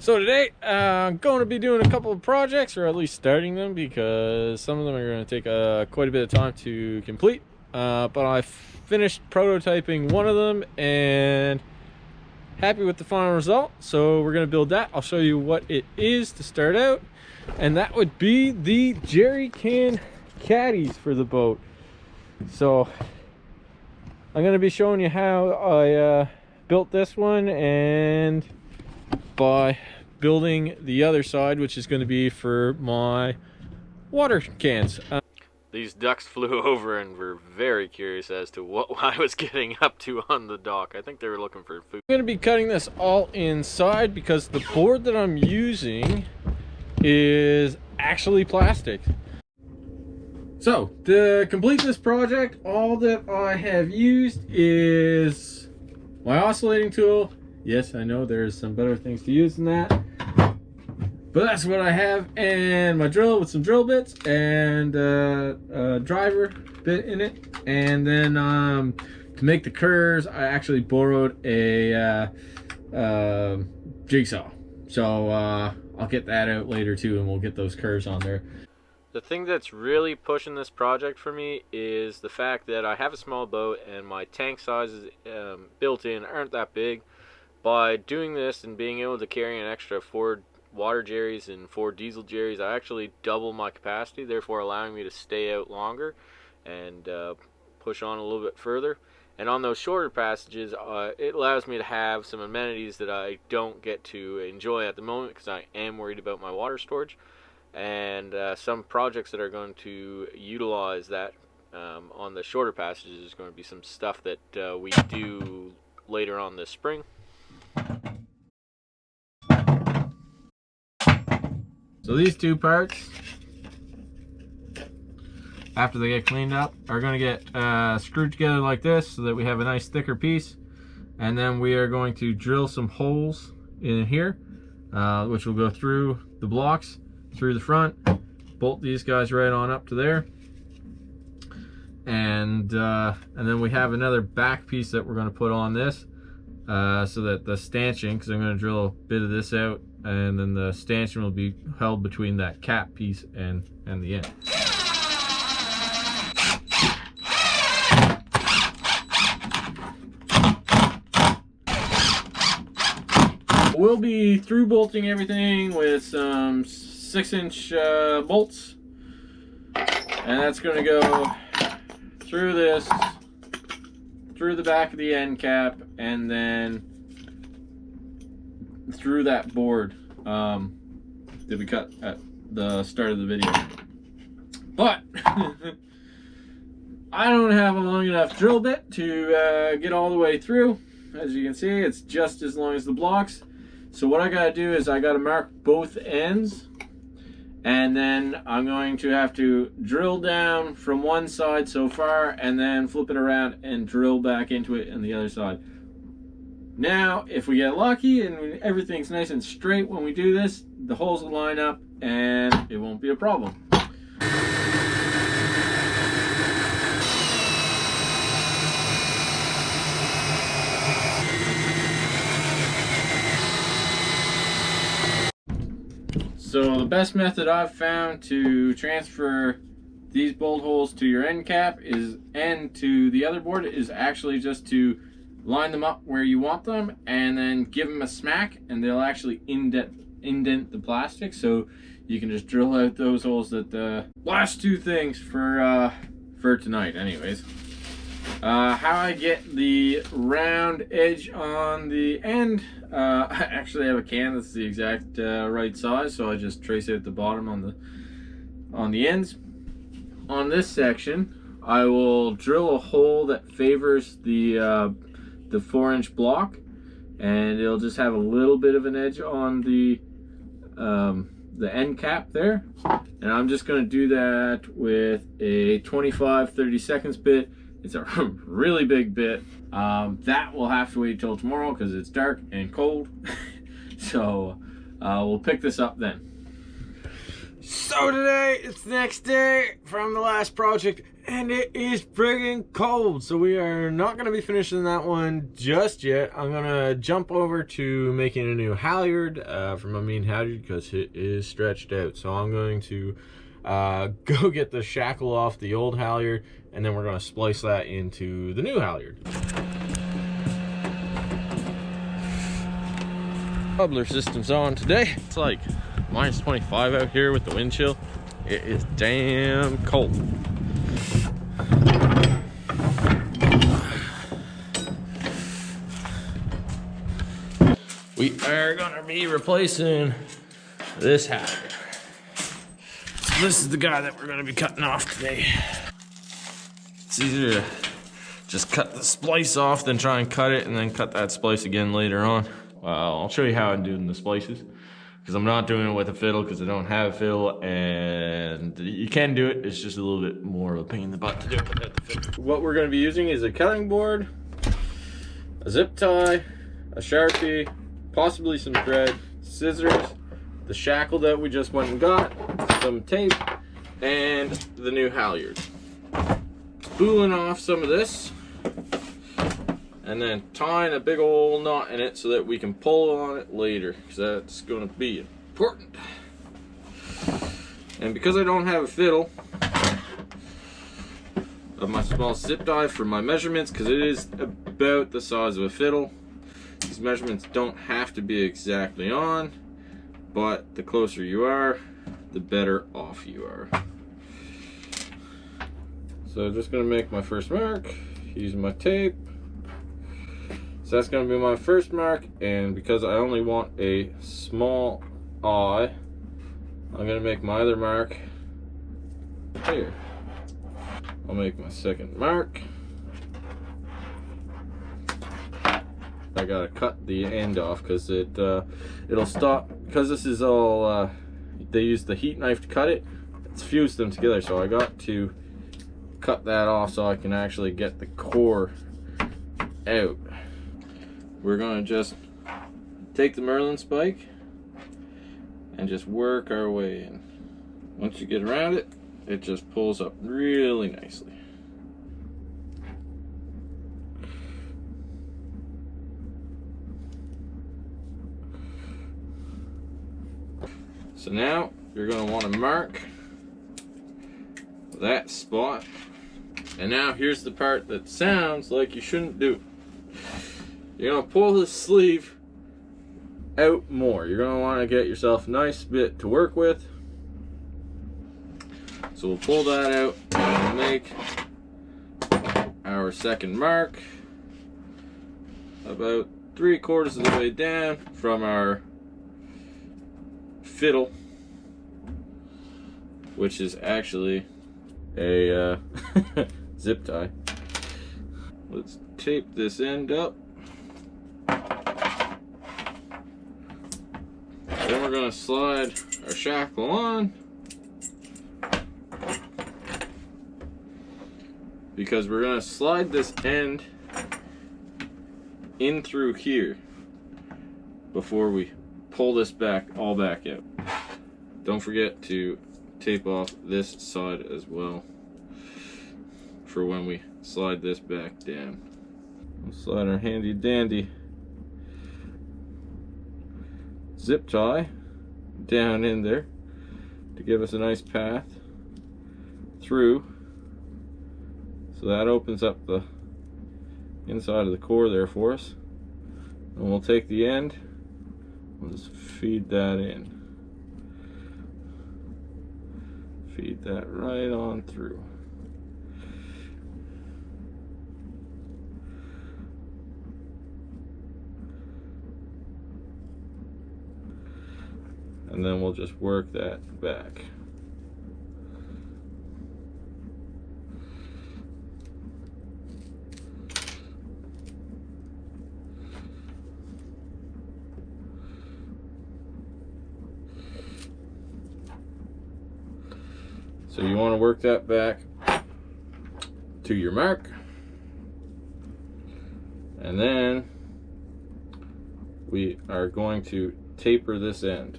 So today I'm going to be doing a couple of projects, or at least starting them, because some of them are going to take quite a bit of time to complete. But I finished prototyping one of them and happy with the final result. So we're going to build that. I'll show you what it is to start out, and that would be the jerry can caddies for the boat. So I'm going to be showing you how I built this one, and by building the other side, which is going to be for my water cans. These ducks flew over and were very curious as to what I was getting up to on the dock. I think they were looking for food. I'm going to be cutting this all inside because the board that I'm using is actually plastic. So to complete this project, all that I have used is my oscillating tool. Yes, I know there's some better things to use than that, but that's what I have, and my drill with some drill bits and a driver bit in it. And then to make the curves, I actually borrowed a jigsaw. So I'll get that out later too, and we'll get those curves on there. The thing that's really pushing this project for me is the fact that I have a small boat and my tank sizes built in aren't that big. By doing this and being able to carry an extra 4 water jerrys and 4 diesel jerrys, I actually double my capacity, therefore allowing me to stay out longer and push on a little bit further. And on those shorter passages, it allows me to have some amenities that I don't get to enjoy at the moment because I am worried about my water storage. And some projects that are going to utilize that on the shorter passages is going to be some stuff that we do later on this spring. So these two parts, after they get cleaned up, are going to get screwed together like this so that we have a nice thicker piece. And then we are going to drill some holes in here, which will go through the blocks, through the front, bolt these guys right on up to there. And then we have another back piece that we're going to put on this. So that the stanchion, because I'm going to drill a bit of this out, and then the stanchion will be held between that cap piece and the end. We'll be through bolting everything with some 6-inch bolts, and that's going to go through this, through the back of the end cap, and then through that board that we cut at the start of the video. But I don't have a long enough drill bit to get all the way through. As you can see, it's just as long as the blocks. So what I gotta do is I gotta mark both ends, and then I'm going to have to drill down from one side so far and then flip it around and drill back into it on the other side. Now, if we get lucky and everything's nice and straight when we do this, the holes will line up and it won't be a problem. So the best method I've found to transfer these bolt holes to your end cap and to the other board is actually just to line them up where you want them and then give them a smack, and they'll actually indent the plastic, so you can just drill out those holes. That last two things for tonight anyways. How I get the round edge on the end, I actually have a can that's the exact right size, so I just trace out the bottom on the ends. On this section, I will drill a hole that favors the 4-inch block, and it'll just have a little bit of an edge on the end cap there. And I'm just going to do that with a 25/32 bit. It's a really big bit. That will have to wait till tomorrow because it's dark and cold. So we'll pick this up then. So today, it's the next day from the last project, And it is friggin' cold, so we are not going to be finishing that one just yet. I'm going to jump over to making a new halyard for my main halyard because it is stretched out. So I'm going to go get the shackle off the old halyard, and then we're going to splice that into the new halyard. Coupler system's on today. It's like minus 25 out here with the wind chill. It is damn cold. We are gonna be replacing this halyard. So this is the guy that we're gonna be cutting off today. It's easier to just cut the splice off than try and cut it and then cut that splice again later on. Well, I'll show you how I'm doing the splices, because I'm not doing it with a fiddle because I don't have a fiddle, and you can do it, it's just a little bit more of a pain in the butt to do it without the fiddle. What we're gonna be using is a cutting board, a zip tie, a Sharpie, possibly some thread, scissors, the shackle that we just went and got, some tape, and the new halyard. Spooling off some of this, and then tying a big old knot in it so that we can pull on it later, because that's going to be important. And because I don't have a fiddle, of my small zip tie for my measurements, because it is about the size of a fiddle. These measurements don't have to be exactly on, but the closer you are, the better off you are. So I'm just going to make my first mark using my tape. So that's going to be my first mark, and because I only want a small eye, I'm going to make my other mark here. I'll make my second mark. I gotta cut the end off because it'll stop, because this is all they use the heat knife to cut it. It's fused them together, so I got to cut that off so I can actually get the core out. We're gonna just take the Merlin spike and just work our way in. Once you get around it, it just pulls up really nicely. So now you're going to want to mark that spot. And now here's the part that sounds like you shouldn't do. You're going to pull the sleeve out more. You're going to want to get yourself a nice bit to work with. So we'll pull that out and we'll make our second mark about 3/4 of the way down from our fiddle, which is actually a zip tie. Let's tape this end up. Then we're going to slide our shackle on, because we're going to slide this end in through here before we pull this all back out. Don't forget to tape off this side as well for when we slide this back down. We'll slide our handy dandy zip tie down in there to give us a nice path through. So that opens up the inside of the core there for us. And we'll take the end, we'll just feed that in. Feed that right on through. And then we'll just work that back. So you want to work that back to your mark, and then we are going to taper this end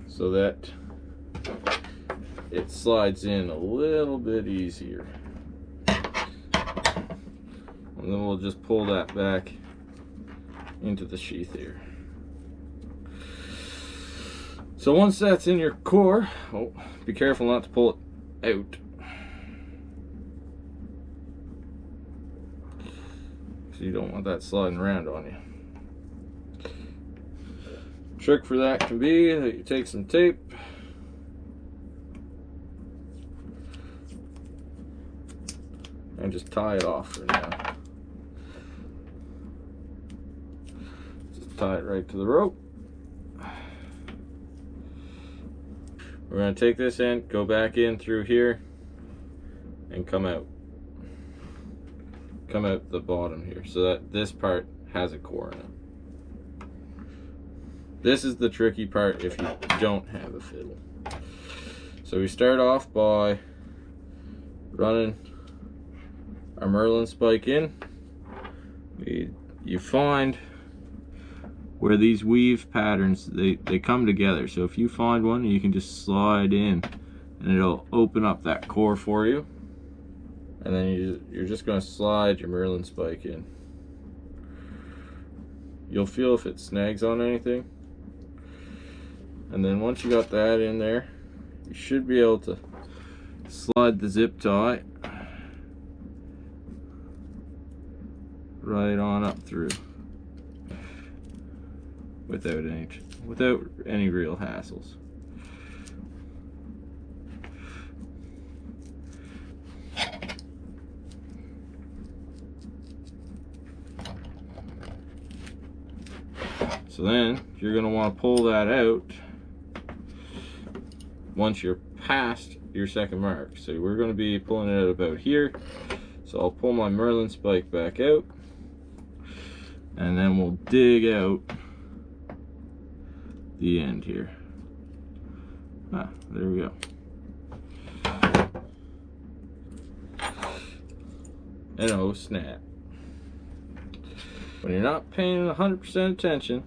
so that it slides in a little bit easier. And then we'll just pull that back into the sheath here. So once that's in your core, oh, be careful not to pull it out. So you don't want that sliding around on you. Trick for that can be that you take some tape and just tie it off for now. Just tie it right to the rope. We're going to take this end, go back in through here, and come out the bottom here, so that this part has a core in it. This is the tricky part if you don't have a fiddle. So we start off by running our Merlin spike in. You find where these weave patterns, they come together. So if you find one, you can just slide in and it'll open up that core for you. And then you're just going to slide your Merlin spike in. You'll feel if it snags on anything. And then once you got that in there, you should be able to slide the zip tie right on up through without any real hassles. So then you're going to want to pull that out once you're past your second mark. So we're going to be pulling it out about here. So I'll pull my Merlin spike back out, and then we'll dig out the end here. Ah, there we go. And oh snap. When you're not paying 100% attention,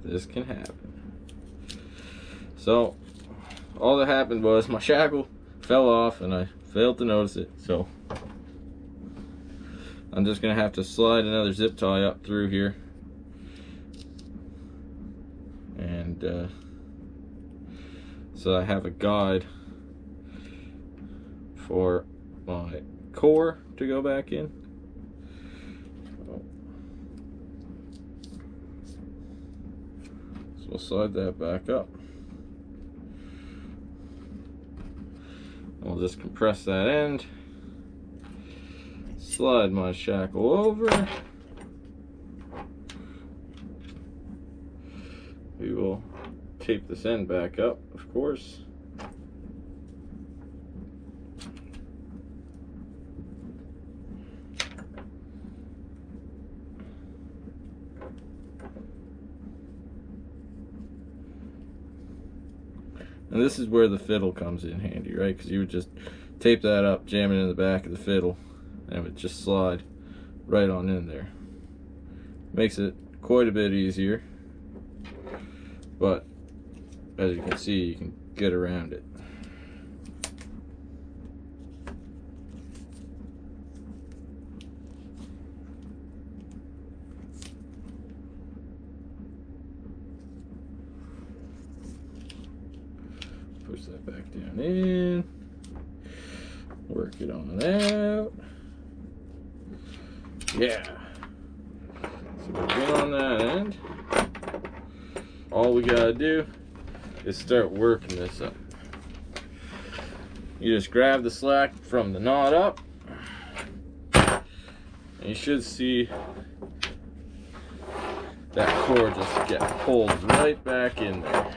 this can happen. So all that happened was my shackle fell off and I failed to notice it. So I'm just gonna have to slide another zip tie up through here. And so I have a guide for my core to go back in. So we'll slide that back up. I'll just compress that end, slide my shackle over. We will tape this end back up, of course. And this is where the fiddle comes in handy, right? Because you would just tape that up, jam it in the back of the fiddle, and it would just slide right on in there. Makes it quite a bit easier, but as you can see, you can get around it. Push that back down in, work it on out. Yeah. So we're good on that end. All we gotta do is start working this up. You just grab the slack from the knot up, and you should see that cord just get pulled right back in there.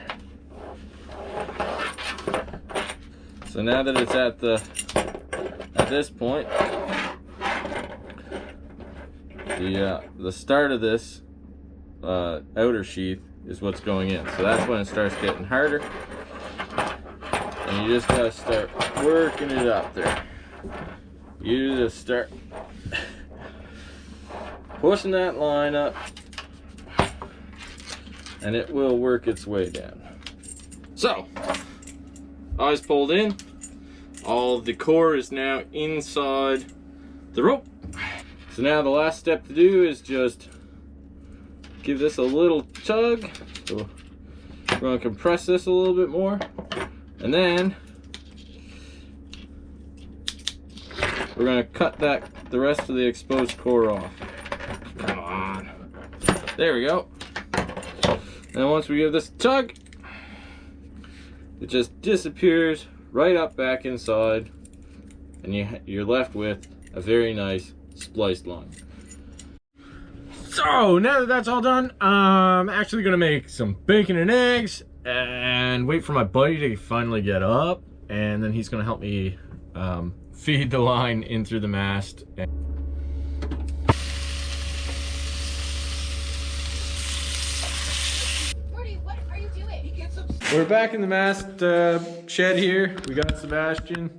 So now that it's at this point, the start of this outer sheath is what's going in. So that's when it starts getting harder, and you just gotta start working it up there. You just start pushing that line up, and it will work its way down. So eyes pulled in. All the core is now inside the rope. So now the last step to do is just give this a little tug. So we're going to compress this a little bit more, and then we're going to cut the rest of the exposed core off. Come on. There we go. And once we give this a tug, it just disappears right up back inside, and you're left with a very nice spliced line. So now that that's all done, I'm actually gonna make some bacon and eggs and wait for my buddy to finally get up, and then he's gonna help me feed the line in through the mast. Morty, what are you doing? We're back in the mast shed here. We got Sebastian.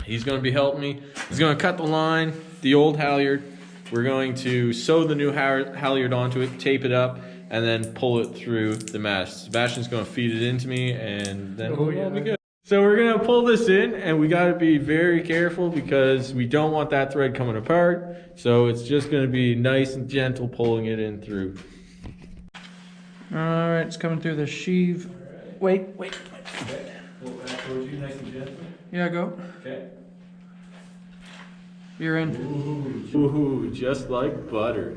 He's gonna be helping me. He's gonna cut the line, the old halyard. We're going to sew the new halyard onto it, tape it up, and then pull it through the mast. Sebastian's gonna feed it into me, and then we'll be good. So we're gonna pull this in, and we gotta be very careful because we don't want that thread coming apart. So it's just gonna be nice and gentle pulling it in through. All right, it's coming through the sheave. Wait. Okay. Pull it back towards you, nice and gently. Yeah, go. Okay. You're in. Ooh, just like butter.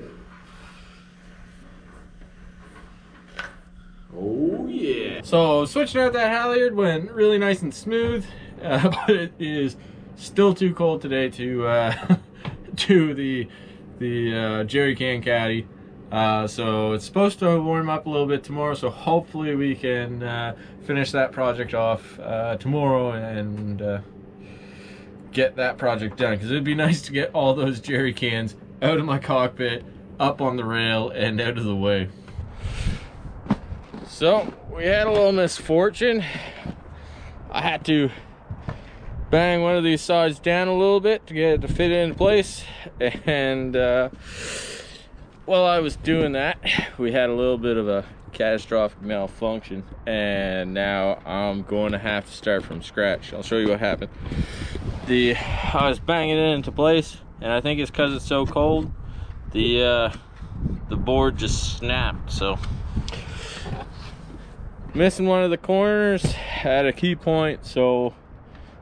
Oh yeah. So switching out that halyard went really nice and smooth, but it is still too cold today to do the jerrycan caddy. So it's supposed to warm up a little bit tomorrow, so hopefully we can finish that project off tomorrow and get that project done, because it'd be nice to get all those jerry cans out of my cockpit, up on the rail, and out of the way. So we had a little misfortune. I had to bang one of these sides down a little bit to get it to fit into place, and while I was doing that, we had a little bit of a catastrophic malfunction, and now I'm going to have to start from scratch. I'll show you what happened. I was banging it into place, and I think it's because it's so cold, the board just snapped. So missing one of the corners at a key point, so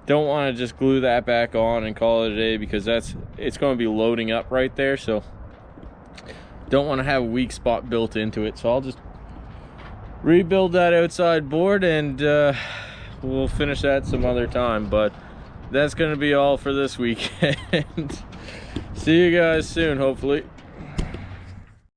don't want to just glue that back on and call it a day, because it's going to be loading up right there, so don't want to have a weak spot built into it. So I'll just rebuild that outside board, and we'll finish that some other time. But that's going to be all for this weekend. See you guys soon, hopefully.